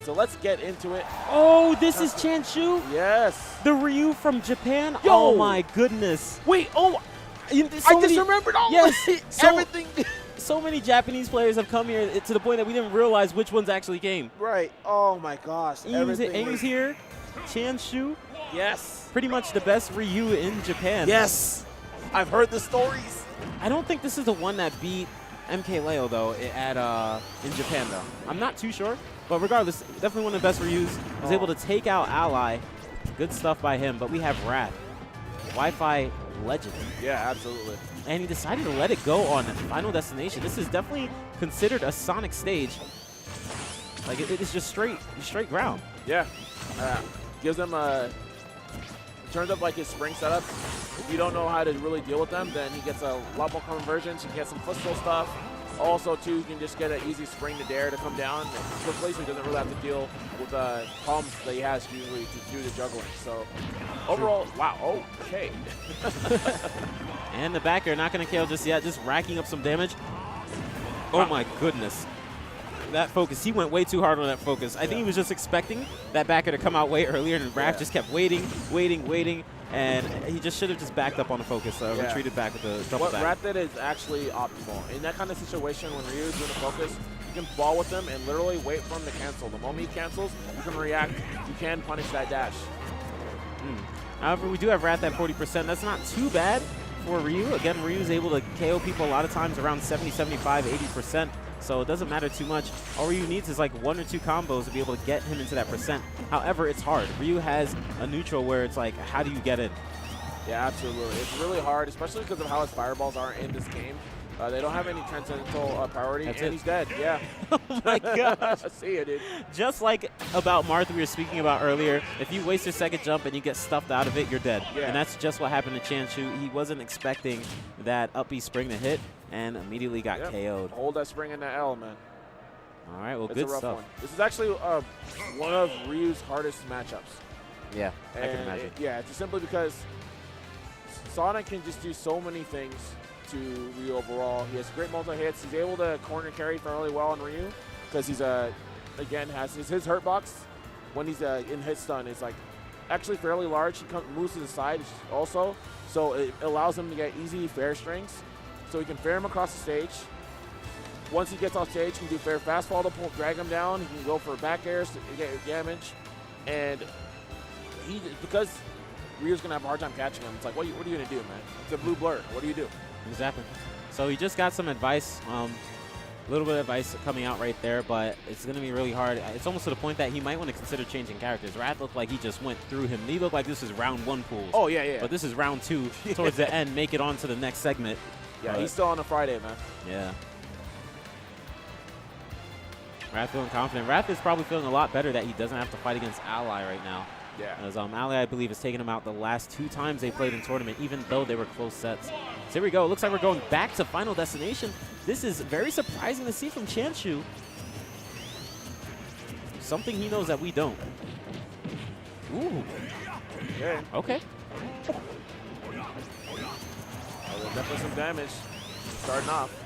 So let's get into it. Oh, this is Chansu? Yes. The Ryu from Japan? Yo. Oh my goodness. Wait, oh, I I just remembered all everything. So many Japanese players have come here to the point that we didn't realize which ones actually came. Right. Oh my gosh. Aim's here. Chansu. Yes. Pretty much the best Ryu in Japan. Yes. I've heard the stories. I don't think this is the one that beat MK Leo, though, in Japan, though. I'm not too sure. But regardless, definitely one of the best Ryus. Was able to take out Ally. Good stuff by him. But we have Wrath. Wi-Fi legend. Yeah, absolutely. And he decided to let it go on Final Destination. This is definitely considered a Sonic stage. Like, it is just straight ground. Yeah. Gives them turns up like his spring setup. If you don't know how to really deal with them, then he gets a lot more conversions. He gets some footstool stuff. Also, too, you can just get an easy spring to dare to come down quickly, so he doesn't really have to deal with problems that he has usually to do the juggling. So, overall, wow, okay. And the backer not going to KO just yet, just racking up some damage. Oh my goodness. That focus, he went way too hard on that focus. I think he was just expecting that backer to come out way earlier, and Raph just kept waiting, and he just should have just backed up on the focus, retreated back with the double back. What Raph did is actually optimal. In that kind of situation, when Ryu is doing the focus, you can ball with him and literally wait for him to cancel. The moment he cancels, you can react. You can punish that dash. However, we do have Wrath at 40%. That's not too bad for Ryu. Again, Ryu's able to KO people a lot of times around 70, 75, 80%. So it doesn't matter too much. All Ryu needs is like 1 or 2 combos to be able to get him into that percent. However, it's hard. Ryu has a neutral where it's like, how do you get in? Yeah, absolutely. It's really hard, especially because of how his fireballs are in this game. They don't have any transcendental priority, he's dead. Yeah. Oh my gosh. See it, dude. Just like about Marth we were speaking about earlier, if you waste your second jump and you get stuffed out of it, you're dead. Yeah. And that's just what happened to Chansu. He wasn't expecting that up B spring to hit and immediately got KO'd. Hold that spring in the L, man. All right, well, it's good a rough stuff. One. This is actually one of Ryu's hardest matchups. Yeah, I can imagine. It's just simply because Sonic can just do so many things to Ryu overall. He has great multi-hits. He's able to corner carry fairly well on Ryu because he's, again, has his hurt box when he's in hit stun is like actually fairly large. He moves to the side also, so it allows him to get easy fair strings. So he can fair him across the stage. Once he gets off stage, he can do fair fast fall to drag him down. He can go for back airs to get damage. And because Ryu's going to have a hard time catching him, it's like, what are you going to do, man? It's a blue blur. What do you do? Exactly. So he just got some advice, a little bit of advice coming out right there, but it's going to be really hard. It's almost to the point that he might want to consider changing characters. Wrath looked like he just went through him. He looked like this is round 1 pools. Oh, yeah. But this is round 2 towards the end, make it on to the next segment. Yeah, he's still on a Friday, man. Yeah. Wrath feeling confident. Wrath is probably feeling a lot better that he doesn't have to fight against Ally right now. Yeah. As Ally, I believe, has taken him out the last 2 times they played in tournament, even though they were close sets. So here we go. It looks like we're going back to Final Destination. This is very surprising to see from Chansu. Something he knows that we don't. Ooh. Yeah. Okay. There's definitely some damage starting off.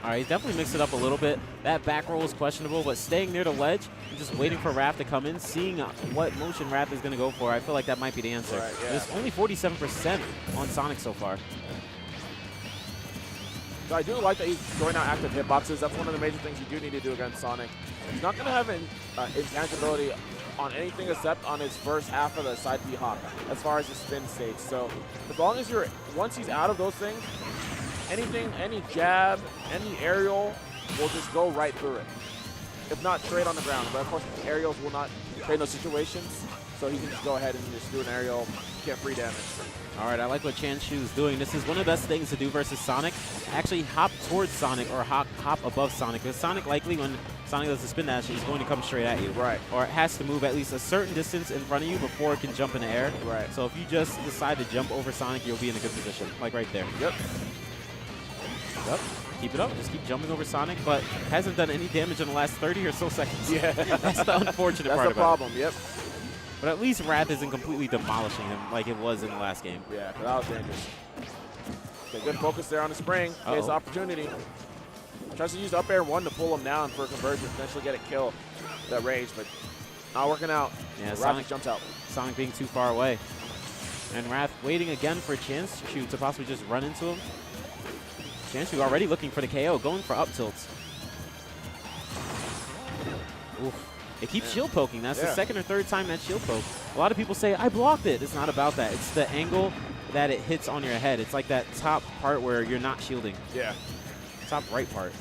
All right, he's definitely mixed it up a little bit. That back roll is questionable, but staying near the ledge and just waiting for Raph to come in, seeing what motion Raph is going to go for, I feel like that might be the answer. Right, yeah. There's only 47% on Sonic so far. So I do like that he's throwing out active hitboxes. That's one of the major things you do need to do against Sonic. He's not going to have an intangibility on anything except on his first half of the side B hop as far as the spin stage. So as long as once he's out of those things, anything, any jab, any aerial will just go right through it. If not, trade on the ground. But of course, aerials will not trade in those situations. So he can just go ahead and just do an aerial, get free damage. All right, I like what Chansu is doing. This is one of the best things to do versus Sonic. Actually hop towards Sonic or hop above Sonic. Because Sonic likely, when Sonic does the spin dash, he's going to come straight at you. Right. Or it has to move at least a certain distance in front of you before it can jump in the air. Right. So if you just decide to jump over Sonic, you'll be in a good position, like right there. Yep. Yep. Keep it up. Just keep jumping over Sonic, but hasn't done any damage in the last 30 or so seconds. Yeah. That's the unfortunate part about it. That's the problem, yep. But at least Wrath isn't completely demolishing him like it was in the last game. Yeah, that was dangerous. Okay, good focus there on the spring. His opportunity. Tries to use up air 1 to pull him down for a conversion, eventually get a kill. that rage, but not working out. Yeah, Sonic jumps out. Sonic being too far away. And Wrath waiting again for Chansu to possibly just run into him. Chansu already looking for the KO, going for up tilts. Oof. It keeps shield poking. That's the second or third time that shield poke. A lot of people say, I blocked it. It's not about that. It's the angle that it hits on your head. It's like that top part where you're not shielding. Yeah. Top right part.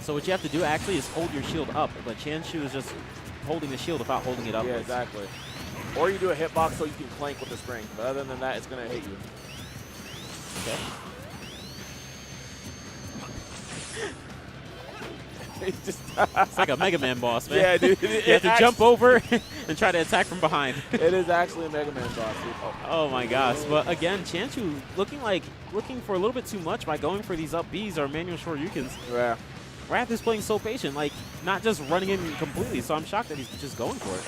So what you have to do actually is hold your shield up. But Chansu is just holding the shield without holding it up. Yeah, exactly. Or you do a hitbox so you can clank with the spring. But other than that, it's going to hit you. Okay. It's like a Mega Man boss, man. Yeah, dude. You have to jump over and try to attack from behind. It is actually a Mega Man boss, dude. Oh my gosh. But again, Chansu looking for a little bit too much by going for these up Bs or manual Shoryukens. Yeah. Wrath is playing so patient, like not just running in completely, so I'm shocked that he's just going for it.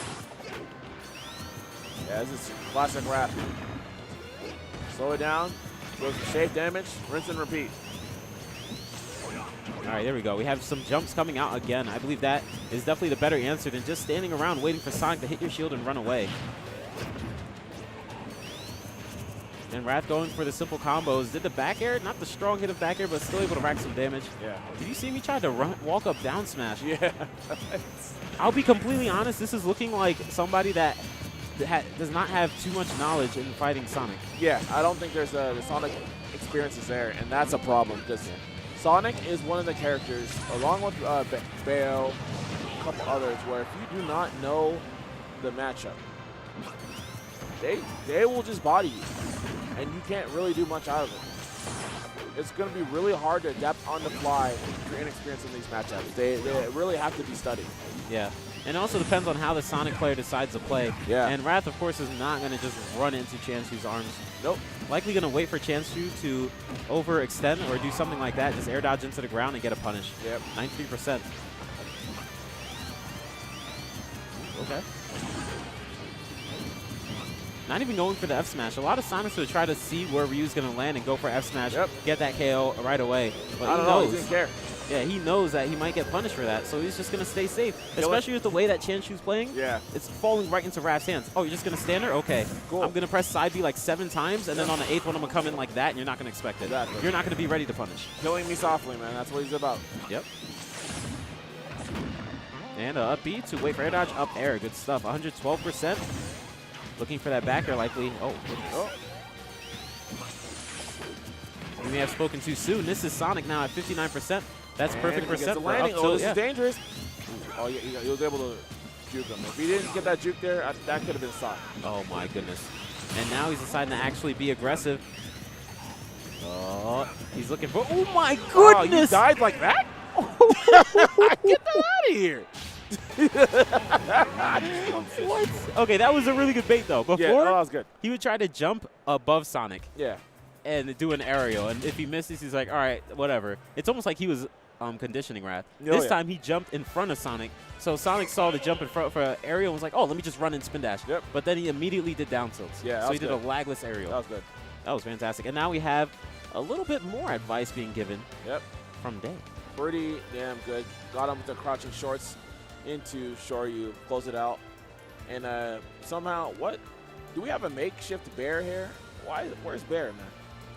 Yeah, this is classic Wrath. Slow it down, goes for safe damage, rinse and repeat. All right, there we go. We have some jumps coming out again. I believe that is definitely the better answer than just standing around waiting for Sonic to hit your shield and run away. And Wrath going for the simple combos. Did the back air, not the strong hit of back air, but still able to rack some damage. Yeah. Did you see me try to walk up down smash? Yeah. I'll be completely honest. This is looking like somebody that does not have too much knowledge in fighting Sonic. Yeah, I don't think there's the Sonic experience is there, and that's a problem. Because Sonic is one of the characters, along with Bayo, a couple others, where if you do not know the matchup, they will just body you, and you can't really do much out of it. It's going to be really hard to adapt on the fly if you're inexperienced in these matchups. They really have to be studied. Yeah. And it also depends on how the Sonic player decides to play. Yeah. And Wrath, of course, is not going to just run into Chansu's arms. Nope. Likely going to wait for Chansu to overextend or do something like that, just air dodge into the ground and get a punish. Yep. 93%. Okay. Not even going for the F smash. A lot of Sonics would try to see where Ryu's going to land and go for F smash, get that KO right away. But I don't know. He didn't care. Yeah, he knows that he might get punished for that, so he's just going to stay safe. Especially with the way that Chansu's playing. Yeah. It's falling right into Wrath's hands. Oh, you're just going to stand there? Okay. Cool. I'm going to press side B like 7 times, and then on the 8th one, I'm going to come in like that, and you're not going to expect it. Exactly. You're not going to be ready to punish. Killing me softly, man. That's what he's about. Yep. And up B to wait for air dodge, up air. Good stuff. 112%. Looking for that back air likely. Oh, goodness. We may have spoken too soon. This is Sonic now at 59%. That's perfect percent for up tilt. This is dangerous. Oh, yeah, he was able to juke him. If he didn't get that juke there, that could have been Sonic. Oh, my goodness. And now he's deciding to actually be aggressive. Oh, he's looking for... Oh, my goodness! Oh, you died like that? Get that out of here. What? Okay, that was a really good bait, though. Before, that was good. He would try to jump above Sonic. Yeah. And do an aerial. And if he misses, he's like, all right, whatever. It's almost like he was conditioning Wrath. This time he jumped in front of Sonic. So Sonic saw the jump in front for an aerial and was like, oh, let me just run in spin dash. Yep. But then he immediately did down tilts. Yeah, so he did a lagless aerial. That was good. That was fantastic. And now we have a little bit more advice being given from Day. Pretty damn good. Got him with the crouching shorts into Shoryu. Close it out. And somehow, what? Do we have a makeshift bear here? Where's Bear, man?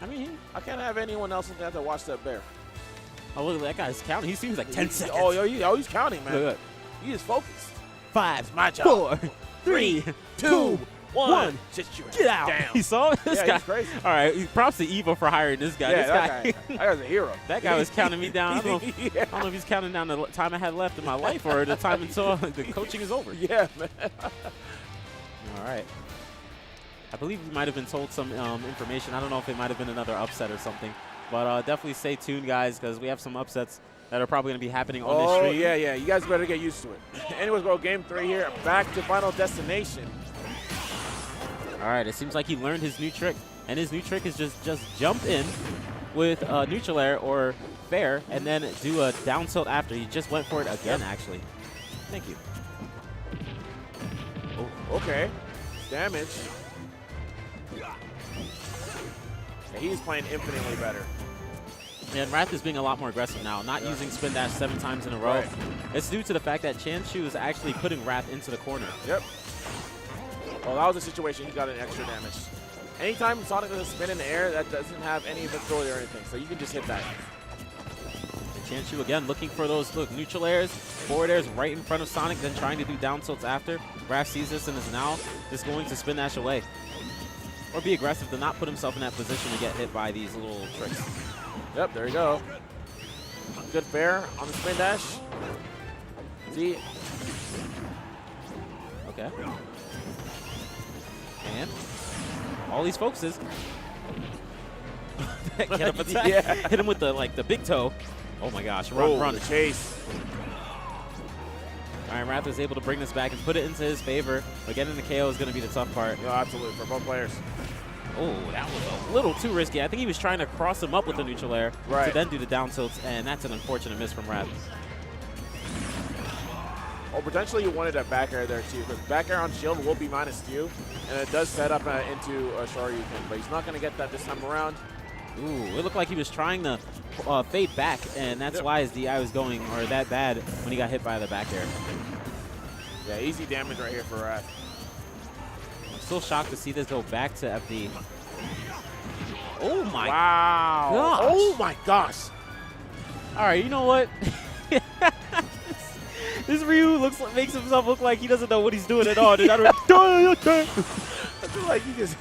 I mean, I can't have anyone else have to watch that Bear. Oh, look, that guy's counting. He seems like 10 seconds. Oh, he's counting, man. Look. He is focused. 5, my job. 4, 3, 2, 1. Get out. Down. You saw this guy? He's crazy. All right, props to EVO for hiring this guy. Yeah, that guy's a hero. That guy was counting me down. I don't know if he's counting down the time I had left in my life or the time until the coaching is over. Yeah, man. All right. I believe we might have been told some information. I don't know if it might have been another upset or something. But definitely stay tuned, guys, because we have some upsets that are probably going to be happening on this stream. Oh, yeah. You guys better get used to it. Anyways, bro, game 3 here. Back to Final Destination. All right, it seems like he learned his new trick. And his new trick is just jump in with neutral air or fair and then do a down tilt after. He just went for it again, actually. Thank you. Oh, okay. Damage. Yeah, he's playing infinitely better. And Wrath is being a lot more aggressive now, not using spin dash 7 times in a row. Right. It's due to the fact that Chansu is actually putting Wrath into the corner. Yep. Well, that was a situation he got an extra damage. Anytime Sonic does a spin in the air, that doesn't have any invincibility or anything, so you can just hit that. Chansu again looking for those neutral airs, forward airs right in front of Sonic, then trying to do down tilts after. Wrath sees this and is now just going to spin dash away. Or be aggressive to not put himself in that position to get hit by these little tricks. Yep, there you go. Good fair on the spin dash. See? Okay. And all these focuses. Get up attack. Yeah. Hit him with the big toe. Oh my gosh, run. The chase. All right, Wrath is able to bring this back and put it into his favor. But getting the KO is going to be the tough part. No, absolutely, for both players. Oh, that was a little too risky. I think he was trying to cross him up with a neutral air to then do the down tilts, and that's an unfortunate miss from Wrath. Or potentially you wanted a back air there too, because back air on shield will be -2, and it does set up into a Shoryuken, but he's not going to get that this time around. Ooh, it looked like he was trying to fade back, and that's why his DI was going that bad when he got hit by the back air. Yeah, easy damage right here for Wrath. I'm still shocked to see this go back to FD. Oh my gosh. Oh my gosh. All right, you know what? This Ryu makes himself look like he doesn't know what he's doing at all. Dude. I feel like he just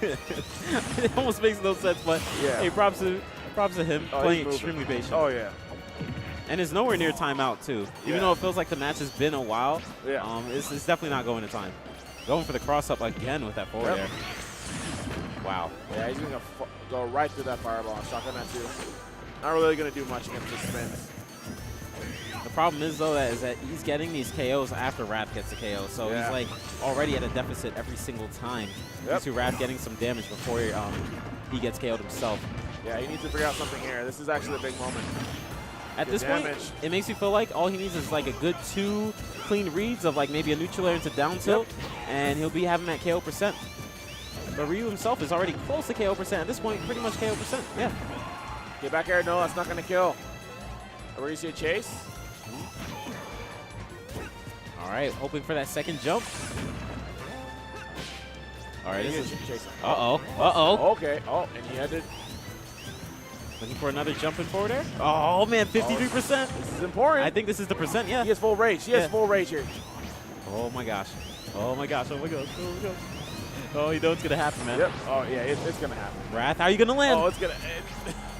it almost makes no sense, but yeah. Hey, props to him playing extremely patient. Oh yeah. And it's nowhere near timeout too. Even though it feels like the match has been a while, it's definitely not going to time. Going for the cross up again with that forward air. Wow. Yeah, he's gonna go right through that fireball. Shotgun that too. Not really gonna do much against the spins. The problem is though that he's getting these KOs after Wrath gets the KO, so he's like already at a deficit every single time. Due to Wrath getting some damage before he gets KO'd himself. Yeah, he needs to figure out something here. This is actually a big moment. At this point, it makes me feel like all he needs is like a good 2 clean reads of like maybe a neutral air into down tilt, and he'll be having that KO percent. But Ryu himself is already close to KO percent. At this point, pretty much KO percent. Yeah. Get back air. No, that's not going to kill. Are we going to see a chase? All right, hoping for that second jump. All right, this is chasing. Uh-oh. Okay. Oh, and he had to. Looking for another jump in forward air. Oh, man, 53%. This is important. I think this is the percent, yeah. He has full rage. He has full rage here. Oh, my gosh. Oh, my gosh. Oh, my gosh. Oh, my gosh. Oh, you know it's going to happen, man. Yep. Oh, yeah, it's going to happen. Wrath, how are you going to land? Oh, it's going to end.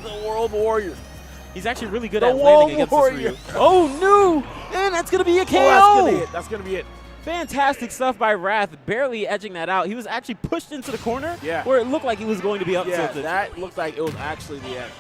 The World Warrior. He's actually really good at landing against this Ryu. Oh, no! And that's going to be a KO! Oh, that's going to be it. Fantastic stuff by Wrath, barely edging that out. He was actually pushed into the corner where it looked like he was going to be up tilted. That looked like it was actually the end.